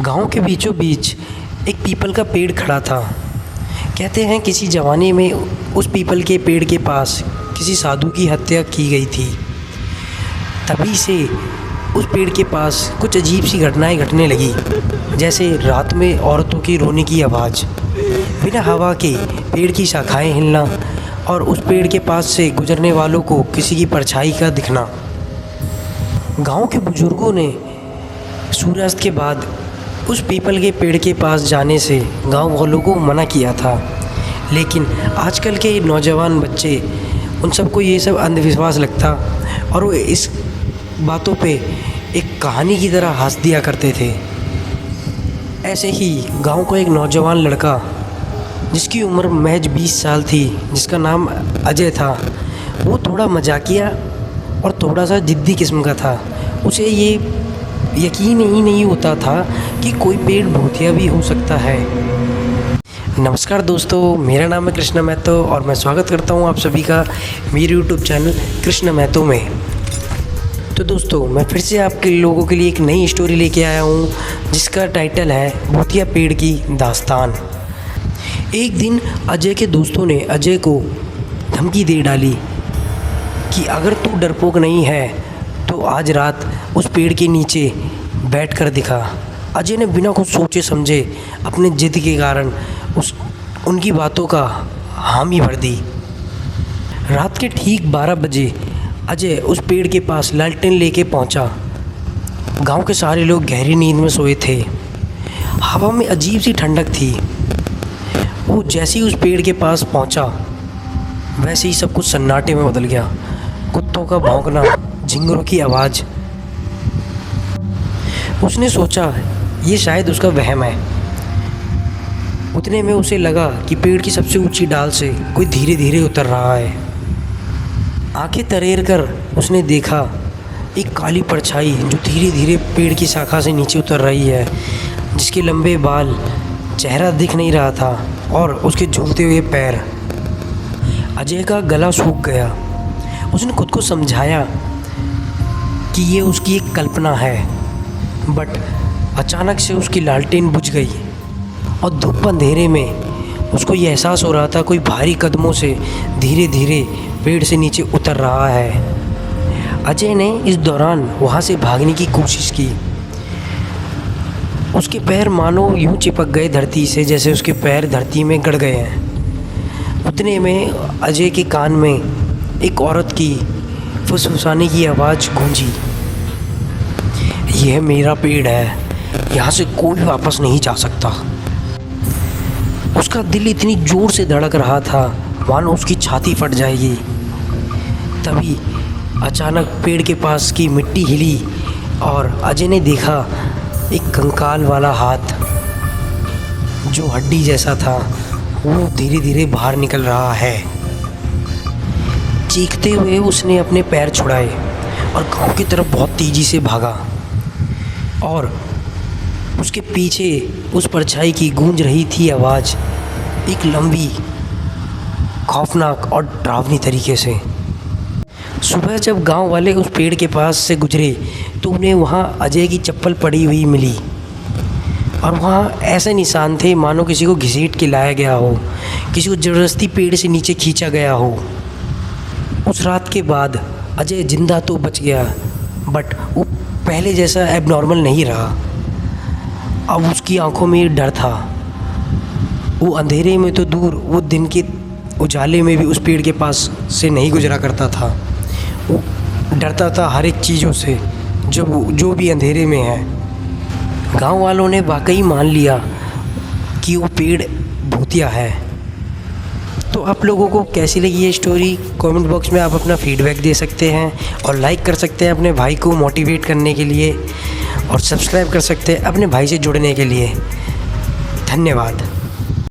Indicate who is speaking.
Speaker 1: गांव के बीचों बीच एक पीपल का पेड़ खड़ा था। कहते हैं किसी ज़माने में उस पीपल के पेड़ के पास किसी साधु की हत्या की गई थी। तभी से उस पेड़ के पास कुछ अजीब सी घटनाएं घटने लगी, जैसे रात में औरतों की रोने की आवाज़, बिना हवा के पेड़ की शाखाएं हिलना और उस पेड़ के पास से गुजरने वालों को किसी की परछाई का दिखना। गांव के बुजुर्गों ने सूर्यास्त के बाद उस पीपल के पेड़ के पास जाने से गांव वालों को मना किया था, लेकिन आजकल के नौजवान बच्चे उन सबको ये सब अंधविश्वास लगता और वो इस बातों पे एक कहानी की तरह हंस दिया करते थे। ऐसे ही गांव का एक नौजवान लड़का जिसकी उम्र महज 20 साल थी, जिसका नाम अजय था, वो थोड़ा मजाकिया और थोड़ा सा ज़िद्दी किस्म का था। उसे ये यकीन ही नहीं होता था कि कोई पेड़ भूतिया भी हो सकता है। नमस्कार दोस्तों, मेरा नाम है कृष्णा महतो और मैं स्वागत करता हूँ आप सभी का मेरे यूट्यूब चैनल कृष्णा महतो में। तो दोस्तों, मैं फिर से आपके लोगों के लिए एक नई स्टोरी लेके आया हूँ जिसका टाइटल है भूतिया पेड़ की दास्तान। एक दिन अजय के दोस्तों ने अजय को धमकी दे डाली कि अगर तू डरपोक नहीं है तो आज रात उस पेड़ के नीचे बैठ कर दिखा। अजय ने बिना कुछ सोचे समझे अपने जिद के कारण उनकी बातों का हामी भर दी। रात के ठीक 12 बजे अजय उस पेड़ के पास लालटेन लेके पहुंचा। गांव के सारे लोग गहरी नींद में सोए थे। हवा में अजीब सी ठंडक थी। वो जैसे ही उस पेड़ के पास पहुंचा, वैसे ही सब कुछ सन्नाटे में बदल गया। कुत्तों का भौंकना, झिंगुरों की आवाज़। उसने सोचा ये शायद उसका वहम है। उतने में उसे लगा कि पेड़ की सबसे ऊंची डाल से कोई धीरे धीरे उतर रहा है। आंखें तरेर कर उसने देखा एक काली परछाई जो धीरे धीरे पेड़ की शाखा से नीचे उतर रही है, जिसके लंबे बाल, चेहरा दिख नहीं रहा था और उसके झूलते हुए पैर। अजय का गला सूख गया। उसने खुद को समझाया कि ये उसकी एक कल्पना है, बट अचानक से उसकी लालटेन बुझ गई और धूप अंधेरे में उसको ये एहसास हो रहा था कोई भारी कदमों से धीरे धीरे पेड़ से नीचे उतर रहा है। अजय ने इस दौरान वहाँ से भागने की कोशिश की। उसके पैर मानो यूं चिपक गए धरती से, जैसे उसके पैर धरती में गड़ गए हैं। उतने में अजय के कान में एक औरत की फुसफुसाने की आवाज़ गूंजी, यह मेरा पेड़ है, यहाँ से कोई वापस नहीं जा सकता। उसका दिल इतनी ज़ोर से धड़क रहा था मानो उसकी छाती फट जाएगी। तभी अचानक पेड़ के पास की मिट्टी हिली और अजय ने देखा एक कंकाल वाला हाथ जो हड्डी जैसा था, वो धीरे धीरे बाहर निकल रहा है। चीखते हुए उसने अपने पैर छुड़ाए और गांव की तरफ बहुत तेज़ी से भागा और उसके पीछे उस परछाई की गूंज रही थी आवाज़, एक लंबी, खौफनाक और डरावनी तरीके से। सुबह जब गांव वाले उस पेड़ के पास से गुजरे तो उन्हें वहाँ अजय की चप्पल पड़ी हुई मिली और वहाँ ऐसे निशान थे मानो किसी को घसीट के लाया गया हो, किसी को ज़बरदस्ती पेड़ से नीचे खींचा गया हो। उस रात के बाद अजय जिंदा तो बच गया, बट वो पहले जैसा एबनॉर्मल नहीं रहा। अब उसकी आंखों में डर था। वो अंधेरे में तो दूर, वो दिन के उजाले में भी उस पेड़ के पास से नहीं गुजरा करता था। वो डरता था हर एक चीज़ों से जो भी अंधेरे में है। गांव वालों ने वाकई मान लिया कि वो पेड़ भूतिया है। तो आप लोगों को कैसी लगी ये स्टोरी? कमेंट बॉक्स में आप अपना फीडबैक दे सकते हैं और लाइक कर सकते हैं अपने भाई को मोटिवेट करने के लिए और सब्सक्राइब कर सकते हैं अपने भाई से जुड़ने के लिए। धन्यवाद।